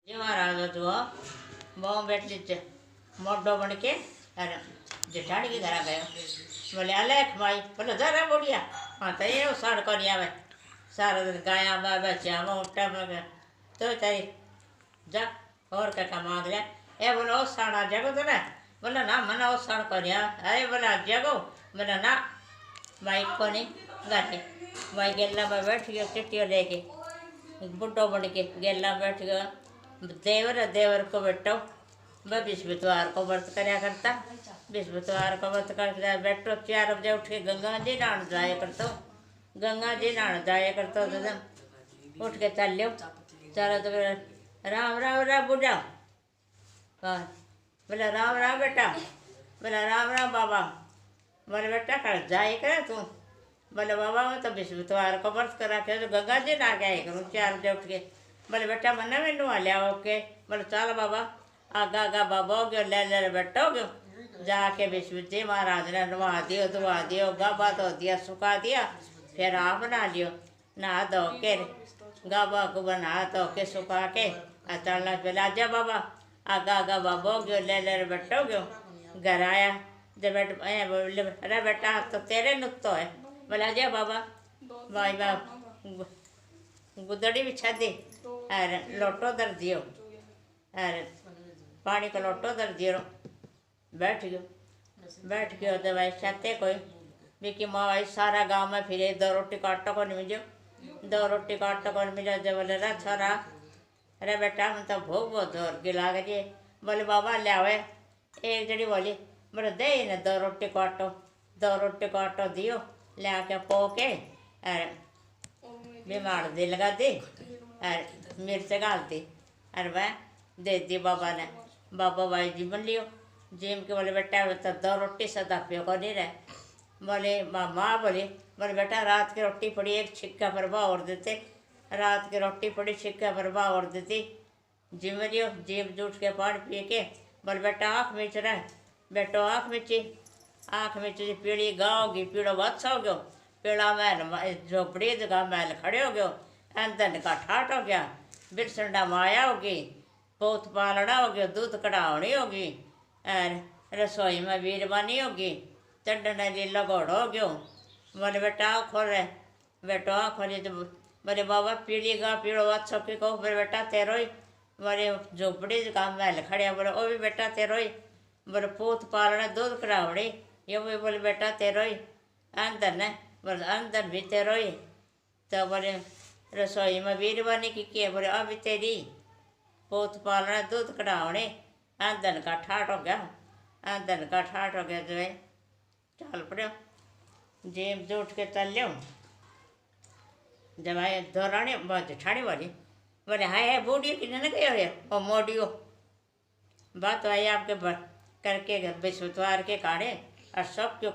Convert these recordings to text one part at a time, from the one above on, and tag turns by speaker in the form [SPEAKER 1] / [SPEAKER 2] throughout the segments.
[SPEAKER 1] जी महाराज जो बहु बैठी मोटो बन के अरे जेठानी के घर गयो बोले अलेख भाई बोले जरा बुढ़िया हाँ तो ये साड़ कर आवे सारा दिन गाया बा बच्चा मोटा में तो तारी जा और क्या मांग लिया ए बोले ओ साड़ा जगो तो ना बोले ना मना ओ साड़ कर अरे बोला जगो बोले ना भाई को नहीं गाठी भाई गेला में बैठ गया चिट्टियों लेके बुढ़ो बन के गेला बैठ गया देवर देवर को बैठो वह विश्वत्वार को व्रत कराया करता विश्वत्वार को व्रत कर बैठो 4 बजे उठ के गंगा जी नहान जाया करतो गंगा जी नहान जाया करतो तो उठ के चल लो चलो तो राम राम राम बुढ़ा बोला राम राम बेटा बोला राम राम बाबा बोले बेटा कर जाए करे तू बोले बाबा मैं तो विश्वत्वार को व्रत करा के तो गंगा जी नहा के आए करूँ 4 बजे उठ के बोले बेटा मना मैं नुआ लिया ओके बोले चल बाबा आगा आगा बाबा हो गयो ले बैठो गयो जाके विश्वजी महाराज ने नवा दियो दुआ दियो गाबा तो दिया सुखा दिया फिर आप बना लियो नहा धो के गाबा को बना धो के सुखा के चलना पहले आजा बाबा आगा आगा बाबा हो गयो ले बैठो गयो घर आया जब बैठ अरे बेटा तो तेरे नुकतो है बोले आजा बाबा भाई बाबा गुदड़ी बिछा दी अरे लोटो दर दियो अरे पानी का लोटो दर दियो बैठ गयो तो भाई चाहते कोई बिकी माँ भाई सारा गांव में फिरे 2 रोटी का आटा को नहीं मिलो 2 रोटी का आटा को नहीं मिला जब बोले रा छोरा अरे बेटा हम तो भूख बहुत जोर की लाग रही बोले बाबा ले आवे एक जड़ी बोली बोले दे ना 2 रोटी का आटो 2 रोटी का आटो दियो ले आके पो के अरे बीमार दे लगा दी अरे मिर्च डाल दी अरे वह दे दी बाबा ने बाबा भाई जी बन लियो जिम के बोले बेटा तो 2 रोटी सदा पियो को नहीं रहे बोले माँ बोले बेटा रात की रोटी पड़ी एक छिक्का भरवा और देते रात की रोटी पड़ी छिक्का भरवा और देती जिम लियो जिम जूठ के पानी पी के बोले बेटा आँख मिच रहा है बेटो आँख मिची पीड़ी गाओगी पीड़ो बच्चा हो गयो पेड़ा मैल झोपड़ी जगह मैल खड़े हो गयो अंदर का ठाट हो गया बिरसंडा माया होगी पोत पालना हो गया दूध कढ़ावनी होगी रसोई में वीरवानी होगी चंडन लीला घोड़ हो गयो बोले बेटा खोल रहे बेटो खोली तो बोले बाबा पीड़ी गा पीड़ो अच्छा की कहो बोले बेटा तेरो ही बोले झोपड़ी जगह मैल खड़े बोले ओ भी बेटा तेरो ही बोले पोत पालना दूध कढ़ावनी ये भी बोले बेटा तेरो ही अंदर ने बोले अंदर भी तेरो ही तो बोले रसोई में वीरवानी की बोले अभी तेरी पोत पालना दूध कढ़ावने आंदन का ठाट हो गया जो है चल पड़ो जेब जूठ के चल लो जब आए दौराने जेठानी वाली बोले हाय बूढ़ी कि न गयो है वो मोडियो बात आई आपके करके विश्वत्वार के काढ़े और सब क्यों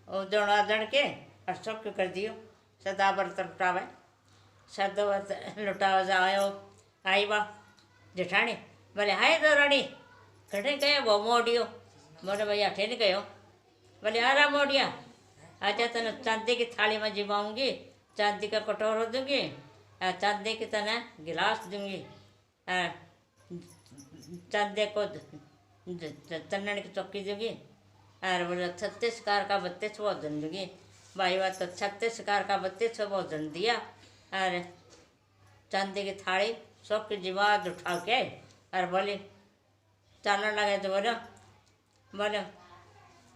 [SPEAKER 1] उदड़ के और सब क्यों कर दियो सदा बर्त लुटावे सदा लुटावा जाओ आई बा जेठानी बोले हाय दौरानी कटे गए वो मोडियो बोले भैया अठे नहीं गयो बोले आ रहा मोडिया अच्छा तेन चांदी की थाली में जिमाऊँगी चांदी का कटोरा दूँगी चांदी की तना गिलास दूँगी चांदी को तन्नन की चौकी दूँगी और बोले 36 कार का 32 भोजन दूँगी भाई बात तो 36 कार का 32 भोजन दिया और चांदी की थाली सबकी जिवाद उठा के और बोले चलने लगे तो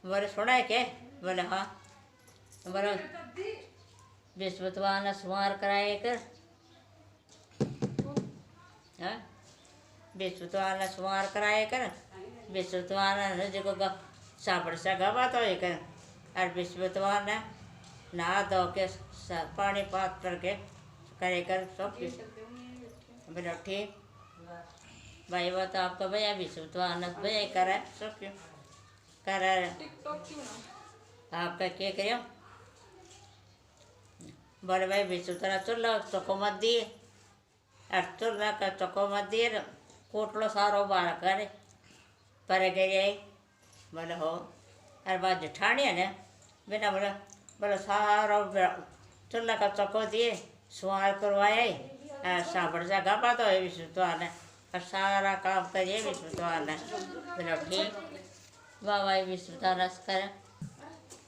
[SPEAKER 1] बोले सुना है क्या बोले हाँ बोले विश्वत्वार ने सुमार कराए कर हाँ विश्वत्वार ने सुमार कराए कर विश्वत्वार ने जो सापड़ सा गवा तो ये कर और विश्वत्वार ने नहा धो के पानी पात करके करे कर सब बोलो ठीक भाई बात आपका भैया विश्वत्वार ने भैया करा सब क्यों करा आपका क्या करियो बोले भाई विश्वत्वार चुल्ला चको मत दिए और चुल्ला का चको मत दिए कोटलो सारो बार करे पर गए बोले हो अरे बात जेठानी है ना बिना बोले सारो चुल्ला का चको दिए सुहार करवाए साबड़ सा गापा तो है विश्वत्वार ने और सारा काम करिए विस्पतवार ने। बोलो ठीक बाबा ही विस्पतवार रस करे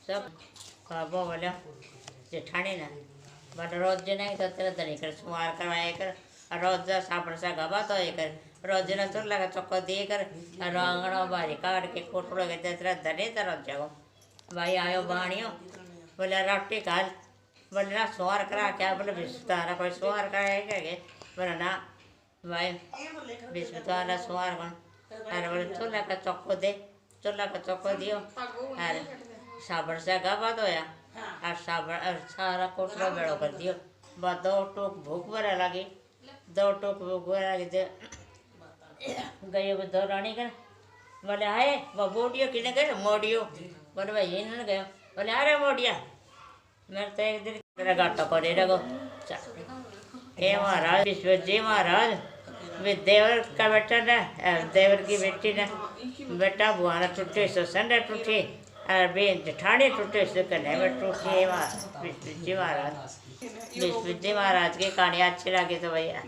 [SPEAKER 1] सब बाबा बोलो जेठानी ने बट रोज नहीं तो तेरा दरी कर सुमार करवाए कर और रोज जा सापड़ सा गबा तो ये कर रोज ना तो लगा चक्को दे कर और आंगना बारी काट के कोटड़ो के तेरा दरे तरह जाओ भाई आयो बाणियो बोले रोटी खाल बोले ना सुमार करा क्या बोले विस्पतवार कोई सुमार कराएगा के बोले ना भाई विस्पतवार सुमार कौन अरे बोले चूल्हा का चक्को दे चूल्हा का चक्को दियो अरे साबड़ से गबा तो या और साबड़ और सारा कोटरा बेड़ो कर दियो बस 2 टोक भूख भरा लगी 2 टोक भूख भरा लगी दे गए वो दो रानी कर बोले हाय वो बोटियो किने गए मोडियो बोले भाई इन्होंने गए बोले अरे मोडिया मेरे तो एक दिन तेरा गाटा करे रखो हे महाराज विश्वजी महाराज वे देवर का बेटा ने देवर की बेटी ने बेटा बुआना टूटे सो संडे टूटी और बेन जेठानी टूटे सो कन्या में टूटी विश्वजी महाराज की कहानी अच्छी लगी तो भैया